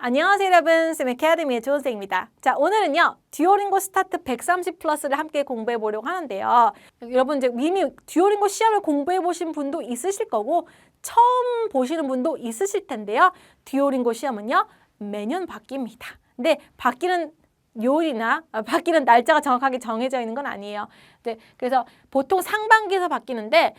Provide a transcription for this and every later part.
안녕하세요 여러분, 쌤 애카데미의 조은쌤입니다. 자, 오늘은요 듀오링고 스타트 130 플러스를 함께 공부해 보려고 하는데요. 여러분 이제 이미 듀오링고 시험을 공부해 보신 분도 있으실 거고 처음 보시는 분도 있으실 텐데요. 듀오링고 시험은요 매년 바뀝니다. 근데 바뀌는 요일이나 바뀌는 날짜가 정확하게 정해져 있는 건 아니에요. 네, 그래서 보통 상반기에서 바뀌는데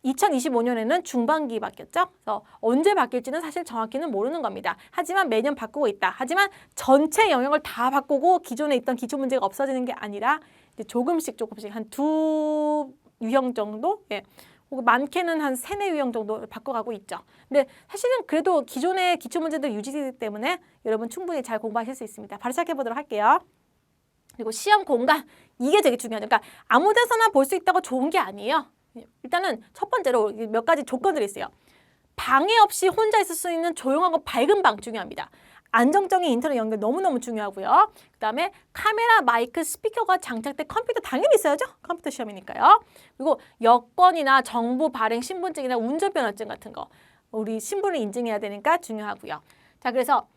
2025년에는 중반기 바뀌었죠. 그래서 언제 바뀔지는 사실 정확히는 모르는 겁니다. 하지만 매년 바꾸고 있다. 하지만 전체 영역을 다 바꾸고 기존에 있던 기초 문제가 없어지는 게 아니라 이제 조금씩 한 두 유형 정도, 혹은 많게는 한 세네 유형 정도 바꿔가고 있죠. 근데 사실은 그래도 기존의 기초 문제들 유지되기 때문에 여러분 충분히 잘 공부하실 수 있습니다. 바로 시작해 보도록 할게요. 그리고 시험 공간, 이게 되게 중요해요. 그러니까 아무 데서나 볼 수 있다고 좋은 게 아니에요. 일단은 첫 번째로 몇 가지 조건들이 있어요. 방해 없이 혼자 있을 수 있는 조용하고 밝은 방 중요합니다. 안정적인 인터넷 연결 너무너무 중요하고요. 그 다음에 카메라, 마이크, 스피커가 장착된 컴퓨터 당연히 있어야죠. 컴퓨터 시험이니까요. 그리고 여권이나 정부 발행 신분증이나 운전면허증 같은 거 우리 신분을 인증해야 되니까 중요하고요. 자, 그래서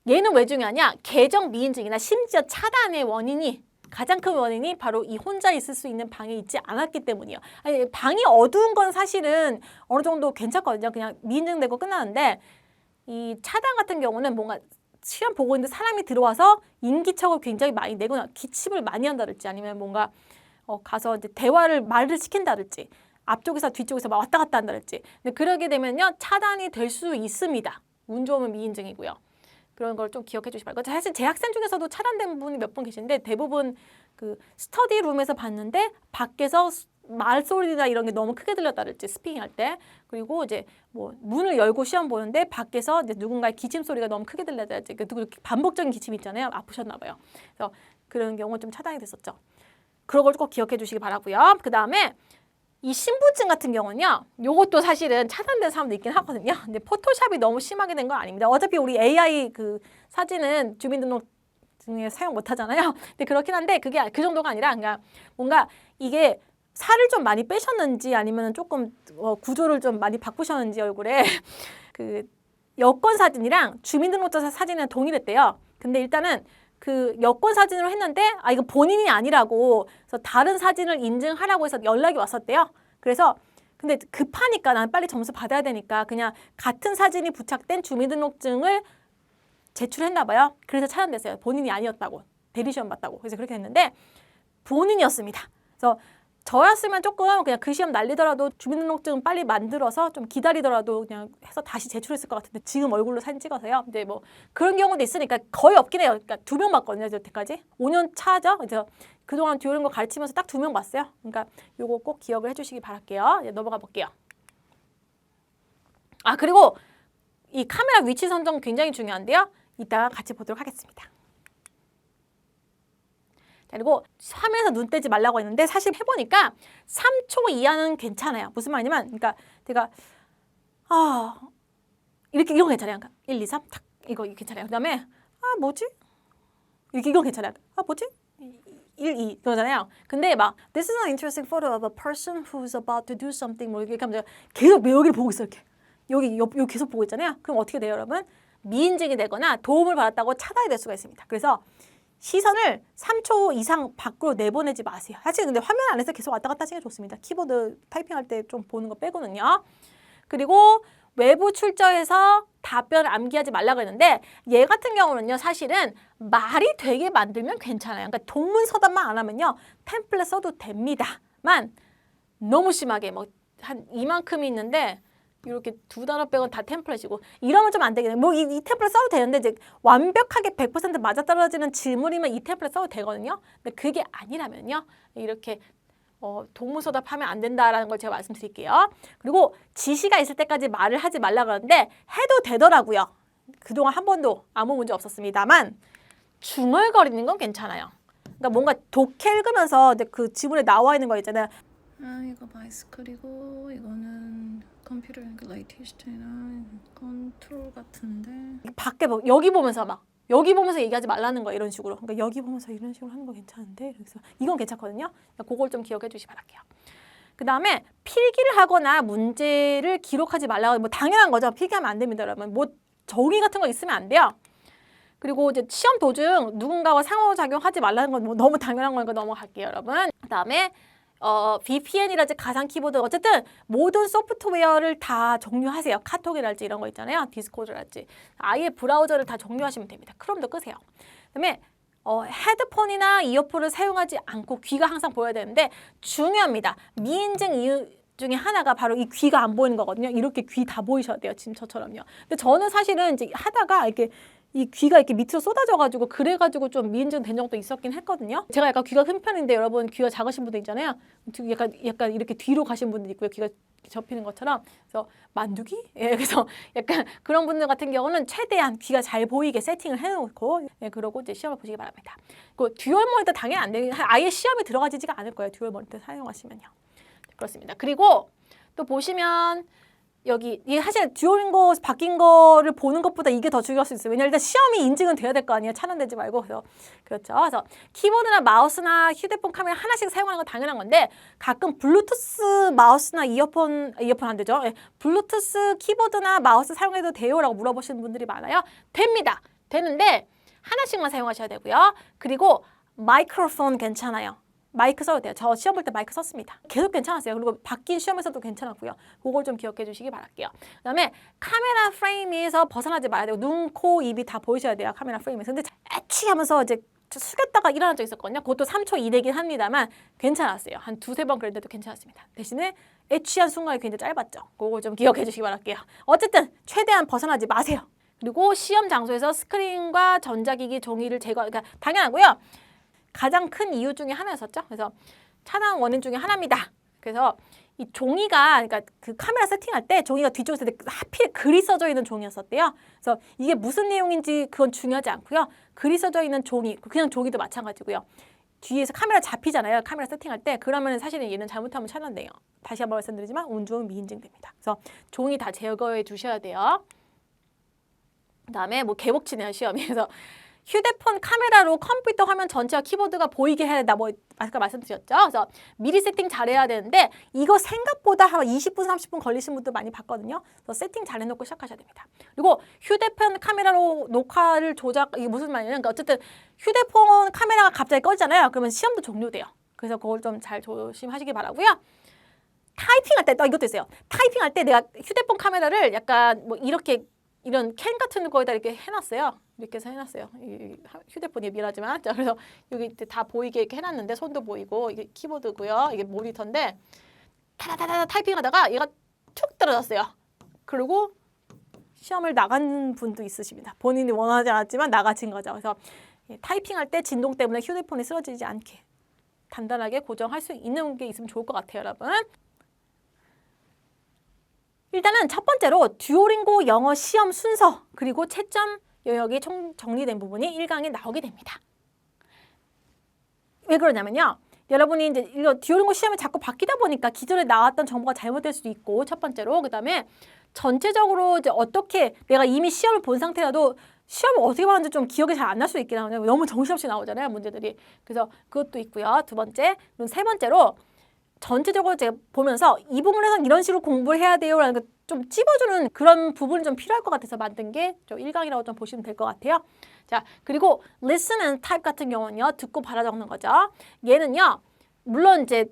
얘는 왜 중요하냐? 계정 미인증이나 심지어 차단의 원인이 가장 큰 원인이 바로 이 혼자 있을 수 있는 방에 있지 않았기 때문이에요. 아니, 방이 어두운 건 사실은 어느 정도 괜찮거든요. 그냥 미인증되고 끝나는데 이 차단 같은 경우는 뭔가 시험 보고 있는데 사람이 들어와서 인기척을 굉장히 많이 내거나 기침을 많이 한다든지 아니면 뭔가 가서 이제 말을 시킨다든지 앞쪽에서 뒤쪽에서 막 왔다 갔다 한다든지. 근데 그러게 되면요 차단이 될 수 있습니다. 운 좋으면 미인증이고요. 그런 걸 좀 기억해 주시기 바랍니다. 사실 제 학생 중에서도 차단된 분이 몇 분 계신데 대부분 그 스터디룸에서 봤는데 밖에서 말소리나 이런 게 너무 크게 들렸다든지 스피킹할 때 그리고 이제 뭐 문을 열고 시험 보는데 밖에서 이제 누군가의 기침 소리가 너무 크게 들렸다든지 반복적인 기침이 있잖아요. 아프셨나 봐요. 그래서 그런 경우 좀 차단이 됐었죠. 그런 걸 꼭 기억해 주시기 바라고요. 그 다음에 이 신분증 같은 경우는요. 요것도 사실은 차단된 사람도 있긴 하거든요. 근데 포토샵이 너무 심하게 된 건 아닙니다. 어차피 우리 AI 그 사진은 주민등록증에 사용 못 하잖아요. 근데 그렇긴 한데 그게 그 정도가 아니라 그러니까 뭔가 이게 살을 좀 많이 빼셨는지 아니면 조금 구조를 좀 많이 바꾸셨는지 얼굴에 그 여권 사진이랑 주민등록자 사진은 동일했대요. 근데 일단은 그 여권 사진으로 했는데 이거 본인이 아니라고 그래서 다른 사진을 인증하라고 해서 연락이 왔었대요. 그래서 근데 급하니까 난 빨리 점수 받아야 되니까 그냥 같은 사진이 부착된 주민등록증을 제출했나 봐요. 그래서 차단됐어요. 본인이 아니었다고. 대리시험 봤다고. 그래서 그렇게 했는데 본인이었습니다. 그래서 저였으면 조금 그냥 그 시험 날리더라도 주민등록증 빨리 만들어서 좀 기다리더라도 그냥 해서 다시 제출했을 것 같은데 지금 얼굴로 사진 찍어서요. 근데 뭐 그런 경우도 있으니까 거의 없긴 해요. 그러니까 2명 봤거든요. 여태까지. 5년 차죠. 그래서 그동안 듀오링고 가르치면서 딱 2명 봤어요. 그러니까 요거 꼭 기억을 해주시기 바랄게요. 이제 넘어가 볼게요. 그리고 이 카메라 위치 선정 굉장히 중요한데요. 이따가 같이 보도록 하겠습니다. 그리고 화면에서 눈 떼지 말라고 했는데 사실 해보니까 3초 이하는 괜찮아요. 무슨 말이냐면 그러니까 제가 이렇게 이건 괜찮아요. 그러니까 1, 2, 3 탁 이거 괜찮아요. 그 다음에 뭐지? 이건 괜찮아요. 뭐지? 1, 2 그러잖아요. 근데 막 This is an interesting photo of a person who's about to do something 뭐 이렇게 하면 계속 여기를 보고 있어요. 이렇게 여기 계속 보고 있잖아요. 그럼 어떻게 돼요, 여러분? 미인증이 되거나 도움을 받았다고 차단이 될 수가 있습니다. 그래서 시선을 3초 이상 밖으로 내보내지 마세요. 사실 근데 화면 안에서 계속 왔다 갔다 하시는 게 좋습니다. 키보드 타이핑할 때 좀 보는 거 빼고는요. 그리고 외부 출처에서 답변을 암기하지 말라고 했는데 얘 같은 경우는요. 사실은 말이 되게 만들면 괜찮아요. 그러니까 동문서답만 안 하면요. 템플릿 써도 됩니다만 너무 심하게 뭐 한 이만큼이 있는데 이렇게 2단어 빼고는 다 템플릿이고 이러면 좀 안 되겠네요. 뭐 이 템플릿 써도 되는데 이제 완벽하게 100% 맞아떨어지는 질문이면 이 템플릿 써도 되거든요. 근데 그게 아니라면요. 이렇게 동문서답 하면 안 된다라는 걸 제가 말씀드릴게요. 그리고 지시가 있을 때까지 말을 하지 말라고 하는데 해도 되더라고요. 그동안 한 번도 아무 문제 없었습니다만 중얼거리는 건 괜찮아요. 그러니까 뭔가 독해 읽으면서 그 지문에 나와 있는 거 있잖아요. 이거 바이스클이고 이거는 컴퓨터 레이티스트나 컨트롤 같은데 밖에 여기 보면서 얘기하지 말라는 거 이런 식으로. 그러니까 여기 보면서 이런 식으로 하는 거 괜찮은데 그래서 이건 괜찮거든요. 그걸 좀 기억해 주시기 바랄게요. 그 다음에 필기를 하거나 문제를 기록하지 말라고 뭐 당연한 거죠. 필기하면 안 됩니다, 여러분. 뭐 종이 같은 거 있으면 안 돼요. 그리고 이제 시험 도중 누군가와 상호작용하지 말라는 건 뭐 너무 당연한 거니까 넘어갈게요, 여러분. 그다음에 VPN이라든지 가상 키보드 어쨌든 모든 소프트웨어를 다 종료하세요. 카톡이랄지 이런 거 있잖아요. 디스코드랄지 아예 브라우저를 다 종료하시면 됩니다. 크롬도 끄세요. 그다음에 헤드폰이나 이어폰을 사용하지 않고 귀가 항상 보여야 되는데 중요합니다. 미인증 이유 중에 하나가 바로 이 귀가 안 보이는 거거든요. 이렇게 귀 다 보이셔야 돼요. 지금 저처럼요. 근데 저는 사실은 이제 하다가 이렇게 이 귀가 이렇게 밑으로 쏟아져가지고 그래가지고 좀 미인증 된 적도 있었긴 했거든요. 제가 약간 귀가 큰 편인데 여러분 귀가 작으신 분들 있잖아요. 약간 이렇게 뒤로 가신 분들 있고요. 귀가 접히는 것처럼. 그래서 만두기? 예, 그래서 약간 그런 분들 같은 경우는 최대한 귀가 잘 보이게 세팅을 해놓고 그러고 이제 시험을 보시기 바랍니다. 그 듀얼 모니터 당연히 안 되는 아예 시험에 들어가지가 않을 거예요. 듀얼 모니터 사용하시면요. 그렇습니다. 그리고 또 보시면 여기 이게 사실 듀오링고 바뀐 거를 보는 것보다 이게 더 중요할 수 있어요. 왜냐면 일단 시험이 인증은 돼야 될 거 아니에요. 차단되지 말고. 그래서 그렇죠. 그래서 키보드나 마우스나 휴대폰 카메라 하나씩 사용하는 건 당연한 건데 가끔 블루투스 마우스나 이어폰 안 되죠. 예, 블루투스 키보드나 마우스 사용해도 돼요라고 물어보시는 분들이 많아요. 됩니다. 되는데 하나씩만 사용하셔야 되고요. 그리고 마이크로폰 괜찮아요. 마이크 써도 돼요. 저 시험 볼 때 마이크 썼습니다. 계속 괜찮았어요. 그리고 바뀐 시험에서도 괜찮았고요. 그걸 좀 기억해 주시기 바랄게요. 그다음에 카메라 프레임에서 벗어나지 말아야 되고 눈, 코, 입이 다 보이셔야 돼요. 카메라 프레임에서. 근데 애취 하면서 이제 숙였다가 일어난 적 있었거든요. 그것도 3초 이내긴 합니다만 괜찮았어요. 한 두세 번 그랬는데도 괜찮았습니다. 대신에 애취한 순간이 굉장히 짧았죠. 그걸 좀 기억해 주시기 바랄게요. 어쨌든 최대한 벗어나지 마세요. 그리고 시험 장소에서 스크린과 전자기기 종이를 제거, 그러니까 당연하고요. 가장 큰 이유 중에 하나였었죠. 그래서 차단 원인 중에 하나입니다. 그래서 이 종이가 그러니까 그 카메라 세팅할 때 종이가 뒤쪽에서 하필 글이 써져 있는 종이었었대요. 그래서 이게 무슨 내용인지 그건 중요하지 않고요. 글이 써져 있는 종이, 그냥 종이도 마찬가지고요. 뒤에서 카메라 잡히잖아요. 카메라 세팅할 때. 그러면 사실은 얘는 잘못하면 차단돼요. 다시 한번 말씀드리지만 운종은 미인증됩니다. 그래서 종이 다 제거해 주셔야 돼요. 그다음에 뭐 개복치네요, 시험이. 그래서 휴대폰 카메라로 컴퓨터 화면 전체와 키보드가 보이게 해야 된다. 뭐 아까 말씀드렸죠. 그래서 미리 세팅 잘해야 되는데 이거 생각보다 한 20분, 30분 걸리신 분들 많이 봤거든요. 그래서 세팅 잘 해놓고 시작하셔야 됩니다. 그리고 휴대폰 카메라로 녹화를 이게 무슨 말이냐면 그러니까 어쨌든 휴대폰 카메라가 갑자기 꺼지잖아요. 그러면 시험도 종료돼요. 그래서 그걸 좀 잘 조심하시기 바라고요. 타이핑할 때 또 이것도 있어요. 타이핑할 때 내가 휴대폰 카메라를 약간 뭐 이런 캔 같은 거에다 이렇게 해놨어요. 이렇게 해서 해놨어요. 휴대폰이 미안하지만. 자, 그래서 여기 다 보이게 이렇게 해놨는데 손도 보이고 이게 키보드고요. 이게 모니터인데 타다다다 타이핑하다가 얘가 툭 떨어졌어요. 그리고 시험을 나간 분도 있으십니다. 본인이 원하지 않았지만 나가신 거죠. 그래서 타이핑할 때 진동 때문에 휴대폰이 쓰러지지 않게 단단하게 고정할 수 있는 게 있으면 좋을 것 같아요, 여러분. 일단은 첫 번째로 듀오링고 영어 시험 순서 그리고 채점 영역이 정리된 부분이 1강에 나오게 됩니다. 왜 그러냐면요. 여러분이 이제 이거 듀오링고 시험이 자꾸 바뀌다 보니까 기존에 나왔던 정보가 잘못될 수도 있고 첫 번째로 그다음에 전체적으로 이제 어떻게 내가 이미 시험을 본 상태라도 시험을 어떻게 봤는지 좀 기억이 잘 안 날 수 있긴 하거든요. 너무 정신없이 나오잖아요, 문제들이. 그래서 그것도 있고요. 두 번째, 그리고 세 번째로 전체적으로 제가 보면서 이 부분에선 이런 식으로 공부를 해야 돼요라는 거 좀 찝어주는 그런 부분이 좀 필요할 것 같아서 만든 게 좀 1강이라고 좀 보시면 될 것 같아요. 자, 그리고 listen and type 같은 경우는요. 듣고 받아 적는 거죠. 얘는요. 물론 이제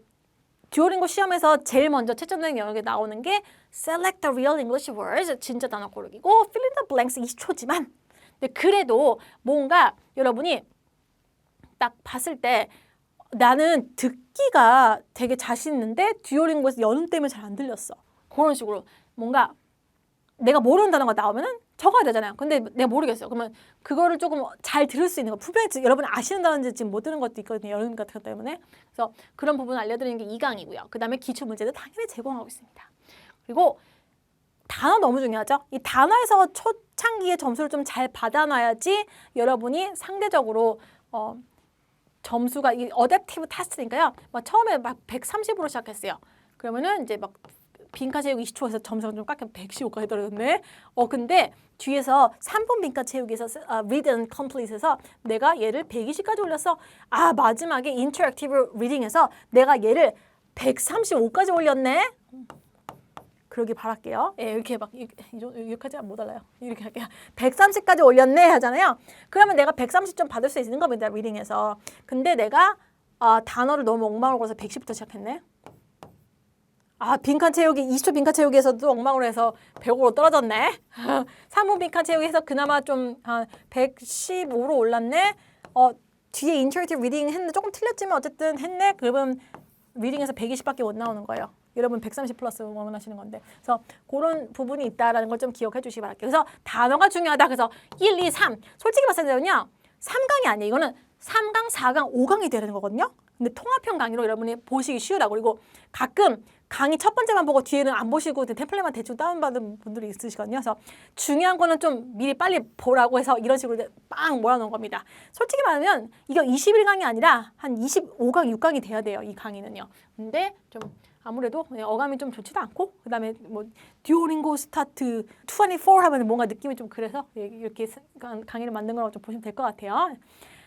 듀오링고 시험에서 제일 먼저 채점된 영역에 나오는 게 select the real English words, 진짜 단어 고르기고 fill in the blanks 20초지만 근데 그래도 뭔가 여러분이 딱 봤을 때 나는 듣기가 되게 자신 있는데 듀오링고에서 연음 때문에 잘 안 들렸어. 그런 식으로 뭔가 내가 모르는 단어가 나오면은 적어야 되잖아요. 근데 내가 모르겠어요. 그러면 그거를 조금 잘 들을 수 있는 거. 분명히 여러분 아시는 단어인지 지금 못 들은 것도 있거든요. 연음 같은 것 때문에. 그래서 그런 부분 알려드리는 게 2강이고요. 그 다음에 기출 문제도 당연히 제공하고 있습니다. 그리고 단어 너무 중요하죠. 이 단어에서 초창기에 점수를 좀 잘 받아놔야지 여러분이 상대적으로 점수가 이 어댑티브 테스트니까요. 막 처음에 막 130으로 시작했어요. 그러면은 이제 막 빈칸 채우기 20초에서 점수가 좀 깎여 115까지 떨어졌네. 근데 뒤에서 3분 빈칸 채우기에서 read and complete에서 내가 얘를 120까지 올렸어. 마지막에 interactive reading에서 내가 얘를 135까지 올렸네. 그러길 바랄게요. 예, 이렇게 막 이렇게까지 못 알아요. 이렇게 할게요. 130까지 올렸네 하잖아요. 그러면 내가 130점 받을 수 있는 겁니다. 리딩에서. 근데 내가 단어를 너무 엉망으로 걸어서 110부터 시작했네. 빈칸 채우기 20초 빈칸 채우기에서도 엉망으로 해서 105로 떨어졌네. 3분 빈칸 채우기에서 그나마 좀 115로 올랐네. 뒤에 인터랙티브 리딩 했는데 조금 틀렸지만 어쨌든 했네. 그러면 리딩에서 120밖에 못 나오는 거예요. 여러분 130 플러스 원하시는 건데. 그래서 그런 부분이 있다라는 걸 좀 기억해 주시기 바랄게요. 그래서 단어가 중요하다. 그래서 1, 2, 3. 솔직히 말씀드리면요. 3강이 아니에요. 이거는 3강, 4강, 5강이 돼야 되는 거거든요. 근데 통합형 강의로 여러분이 보시기 쉬우라고. 그리고 가끔 강의 첫 번째만 보고 뒤에는 안 보시고 템플릿만 대충 다운받은 분들이 있으시거든요. 그래서 중요한 거는 좀 미리 빨리 보라고 해서 이런 식으로 빵 몰아놓은 겁니다. 솔직히 말하면 이거 21강이 아니라 한 25강, 6강이 돼야 돼요. 이 강의는요. 근데 좀 아무래도 어감이 좀 좋지도 않고 그다음에 뭐 듀오링고 스타트 24 하면 뭔가 느낌이 좀 그래서 이렇게 강의를 만든 거라고 좀 보시면 될 것 같아요.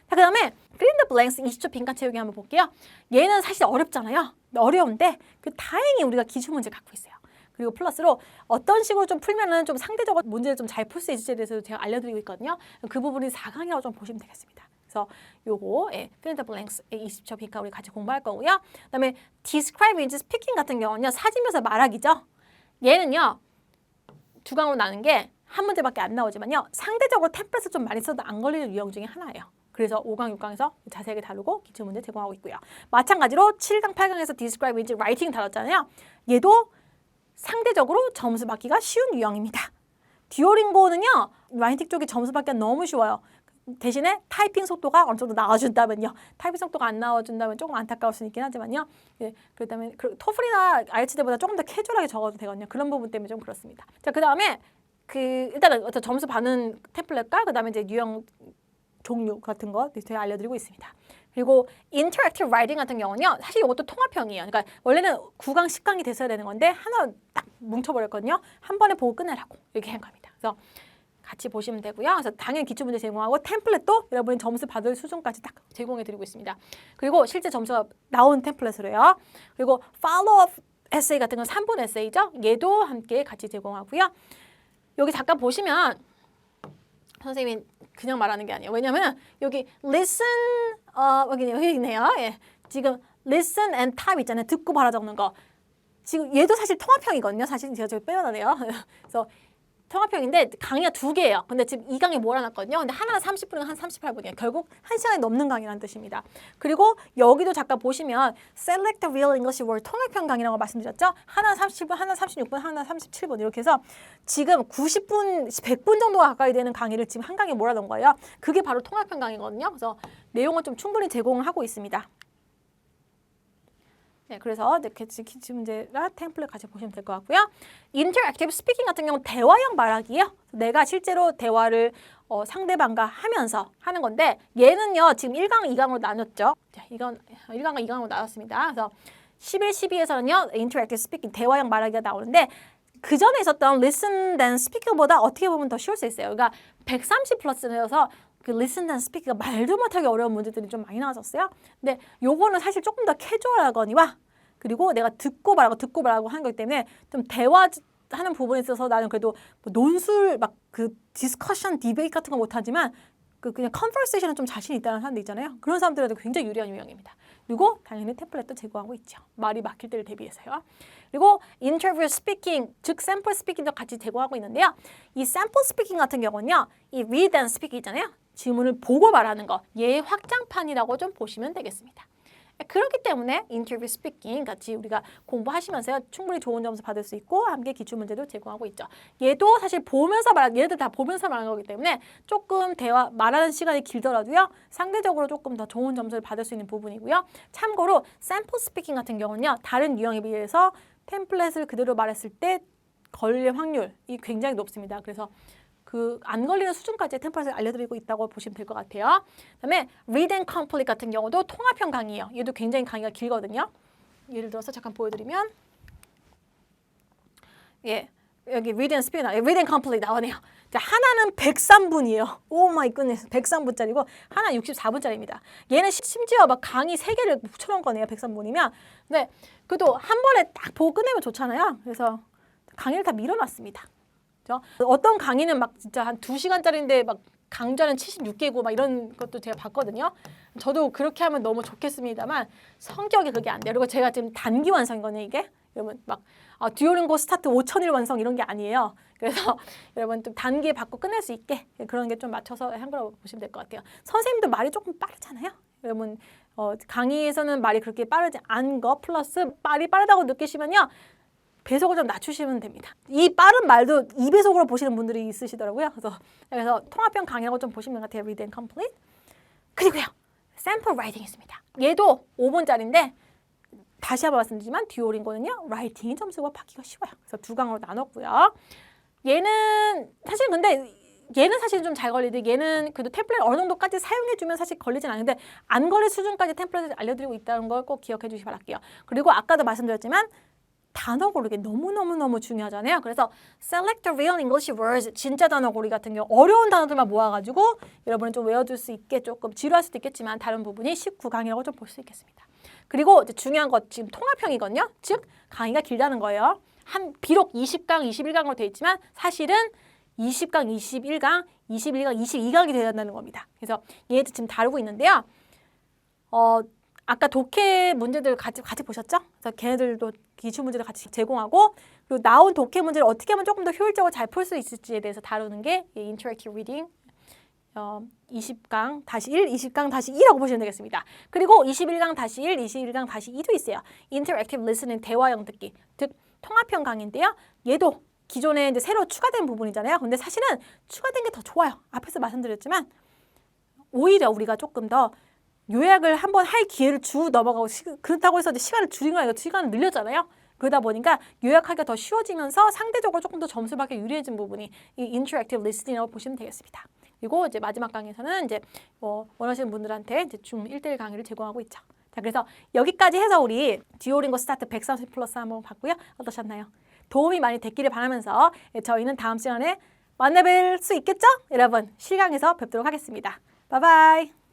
자, 그다음에 fill in the blanks 20초 빈칸 채우기 한번 볼게요. 얘는 사실 어렵잖아요. 어려운데 다행히 우리가 기출 문제 갖고 있어요. 그리고 플러스로 어떤 식으로 좀 풀면은 좀 상대적으로 문제를 좀 잘 풀 수 있을지에 대해서 제가 알려드리고 있거든요. 그 부분이 4강이라고 좀 보시면 되겠습니다. 그래서 요거 fill in the blanks 20초 빈칸 우리 같이 공부할 거고요. 그다음에 describe means speaking 같은 경우는요. 사진 묘사 말하기죠. 얘는요. 두 강으로 나눈 게 한 문제밖에 안 나오지만요. 상대적으로 템플릿을 좀 많이 써도 안 걸리는 유형 중에 하나예요. 그래서 5강, 6강에서 자세하게 다루고 기출문제 제공하고 있고요. 마찬가지로 7강, 8강에서 describe means writing 다뤘잖아요. 얘도 상대적으로 점수 받기가 쉬운 유형입니다. 듀오링고는요. 라이팅 쪽이 점수 받기가 너무 쉬워요. 대신에 타이핑 속도가 어느 정도 나와준다면요. 타이핑 속도가 안 나와준다면 조금 안타까울 수 있긴 하지만요. 예, 그렇다면 토플이나 IELTS보다 조금 더 캐주얼하게 적어도 되거든요. 그런 부분 때문에 좀 그렇습니다. 자, 그 다음에 일단은 어떤 점수 받는 템플릿과 그 다음에 이제 유형 종류 같은 거 제가 알려드리고 있습니다. 그리고 인터랙티브 라이팅 같은 경우는요. 사실 이것도 통합형이에요. 그러니까 원래는 9강, 10강이 됐어야 되는 건데 하나 딱 뭉쳐버렸거든요. 한 번에 보고 끝내라고 이렇게 한 겁니다. 그래서 같이 보시면 되고요. 그래서 당연히 기출문제 제공하고 템플릿도 여러분이 점수 받을 수준까지 딱 제공해드리고 있습니다. 그리고 실제 점수가 나온 템플릿으로요. 그리고 팔로우업 에세이 같은 건 3분 에세이죠. 얘도 함께 같이 제공하고요. 여기 잠깐 보시면 선생님이 그냥 말하는 게 아니에요. 왜냐하면 여기 listen 여기 있네요. 예. 지금 listen and type 있잖아요. 듣고 바로 적는 거. 지금 얘도 사실 통합형이거든요. 사실 제가 저기 빼놨네요. 그래서 통합형인데 강의가 2개예요. 근데 지금 2강에 몰아놨거든요. 근데 하나는 30분이고 한 38분이에요. 결국 1시간이 넘는 강의라는 뜻입니다. 그리고 여기도 잠깐 보시면 Select the Real English Word 통합형 강의라고 말씀드렸죠. 하나는 30분, 하나는 36분, 하나는 37분 이렇게 해서 지금 90분, 100분 정도가 가까이 되는 강의를 지금 한 강의에 몰아놓은 거예요. 그게 바로 통합형 강의거든요. 그래서 내용을 좀 충분히 제공을 하고 있습니다. 네, 그래서 이렇게 기출문제랑 템플릿 같이 보시면 될 것 같고요. 인터랙티브 스피킹 같은 경우는 대화형 말하기예요. 내가 실제로 대화를 상대방과 하면서 하는 건데 얘는요. 지금 1강, 2강으로 나눴죠. 자, 이건 1강과 2강으로 나눴습니다. 그래서 11, 12에서는요. 인터랙티브 스피킹 대화형 말하기가 나오는데 그 전에 있었던 listen then speak보다 어떻게 보면 더 쉬울 수 있어요. 그러니까 130 플러스여서 그 listen and speak가 말도 못하기 어려운 문제들이 좀 많이 나왔었어요. 근데 요거는 사실 조금 더 캐주얼하거니와 그리고 내가 듣고 말하고 하는 거기 때문에 좀 대화하는 부분에 있어서 나는 그래도 뭐 논술 막 그 디스커션, 디베이트 같은 거 못하지만 그냥 컨버세이션은 좀 자신 있다는 사람들 있잖아요. 그런 사람들한테 굉장히 유리한 유형입니다. 그리고 당연히 템플릿도 제공하고 있죠. 말이 막힐 때를 대비해서요. 그리고 인터뷰 스피킹, 즉 샘플 스피킹도 같이 제공하고 있는데요. 이 샘플 스피킹 같은 경우는요. 이 read and speak 있잖아요. 질문을 보고 말하는 거. 얘의 확장판이라고 좀 보시면 되겠습니다. 그렇기 때문에 인터뷰 스피킹 같이 우리가 공부하시면서 충분히 좋은 점수 받을 수 있고 함께 기출문제도 제공하고 있죠. 얘도 사실 보면서 얘들 다 보면서 말하는 거기 때문에 조금 말하는 시간이 길더라도요. 상대적으로 조금 더 좋은 점수를 받을 수 있는 부분이고요. 참고로 샘플 스피킹 같은 경우는요. 다른 유형에 비해서 템플릿을 그대로 말했을 때 걸릴 확률이 굉장히 높습니다. 그래서 안 걸리는 수준까지 템플릿을 알려드리고 있다고 보시면 될 것 같아요. 그다음에 Read and Complete 같은 경우도 통합형 강의예요. 얘도 굉장히 강의가 길거든요. 예를 들어서 잠깐 보여드리면 예, 여기 Read and Speak, Read and Complete 나오네요. 자, 하나는 103분이에요. 오 마이 굿네스, 103분짜리고 하나는 64분짜리입니다. 얘는 심지어 막 강의 3개를 붙여놓은 거네요. 103분이면. 근데 그래도 한 번에 딱 보고 끝내면 좋잖아요. 그래서 강의를 다 밀어놨습니다. 그죠? 어떤 강의는 막 진짜 한 2시간짜리인데 막 강좌는 76개고 막 이런 것도 제가 봤거든요. 저도 그렇게 하면 너무 좋겠습니다만 성격이 그게 안 돼요. 그리고 제가 지금 단기 완성이거든요, 이게. 여러분 막 듀오링고 스타트 5,000일 완성 이런 게 아니에요. 그래서 여러분 좀 단기에 받고 끝낼 수 있게 그런 게 좀 맞춰서 한 거라고 보시면 될 것 같아요. 선생님도 말이 조금 빠르잖아요. 여러분 강의에서는 말이 그렇게 빠르지 않은 거 플러스 말이 빠르다고 느끼시면요. 배속을 좀 낮추시면 됩니다. 이 빠른 말도 2배속으로 보시는 분들이 있으시더라고요. 그래서 통합형 강의라고 좀 보시면 같아요. Read and Complete. 그리고요. 샘플 라이팅이 있습니다. 얘도 5분짜리인데 다시 한번 말씀드리지만 듀오링고는요. 라이팅이 점수가 받기가 쉬워요. 그래서 2강으로 나눴고요. 얘는 사실 근데 얘는 사실 좀 잘 걸리는데 얘는 그래도 템플릿 어느 정도까지 사용해주면 사실 걸리진 않는데 안 걸릴 수준까지 템플릿을 알려드리고 있다는 걸 꼭 기억해 주시기 바랄게요. 그리고 아까도 말씀드렸지만 단어 고르기 너무너무너무 중요하잖아요. 그래서 select the real English words, 진짜 단어 고르기 같은 경우 어려운 단어들만 모아가지고 여러분이 좀 외워줄 수 있게 조금 지루할 수도 있겠지만 다른 부분이 19강이라고 좀 볼 수 있겠습니다. 그리고 이제 중요한 것 지금 통합형이거든요. 즉 강의가 길다는 거예요. 비록 20강, 21강으로 되어 있지만 사실은 20강, 21강, 21강, 22강이 되어야 한다는 겁니다. 그래서 얘도 지금 다루고 있는데요. 아까 독해 문제들 같이 보셨죠? 그래서 걔네들도 기출 문제를 같이 제공하고 그리고 나온 독해 문제를 어떻게 하면 조금 더 효율적으로 잘 풀 수 있을지에 대해서 다루는 게 인터랙티브 리딩 20강 다시 1, 20강 다시 2라고 보시면 되겠습니다. 그리고 21강 다시 1, 21강 다시 2도 있어요. 인터랙티브 리스닝 대화형 듣기, 즉 통합형 강의인데요. 얘도 기존에 이제 새로 추가된 부분이잖아요. 근데 사실은 추가된 게 더 좋아요. 앞에서 말씀드렸지만 오히려 우리가 조금 더 요약을 한번 할 기회를 주고 넘어가고 그렇다고 해서 이제 시간을 줄인 거 아니고 시간을 늘렸잖아요. 그러다 보니까 요약하기가 더 쉬워지면서 상대적으로 조금 더 점수 받기 유리해진 부분이 이 인터랙티브 리스닝이라고 보시면 되겠습니다. 그리고 이제 마지막 강의에서는 이제 원하시는 분들한테 이제 중 1대1 강의를 제공하고 있죠. 자, 그래서 여기까지 해서 우리 듀오링고 스타트 130 플러스 한번 봤고요. 어떠셨나요? 도움이 많이 됐기를 바라면서 저희는 다음 시간에 만나뵐 수 있겠죠? 여러분, 실강에서 뵙도록 하겠습니다. 바이바이.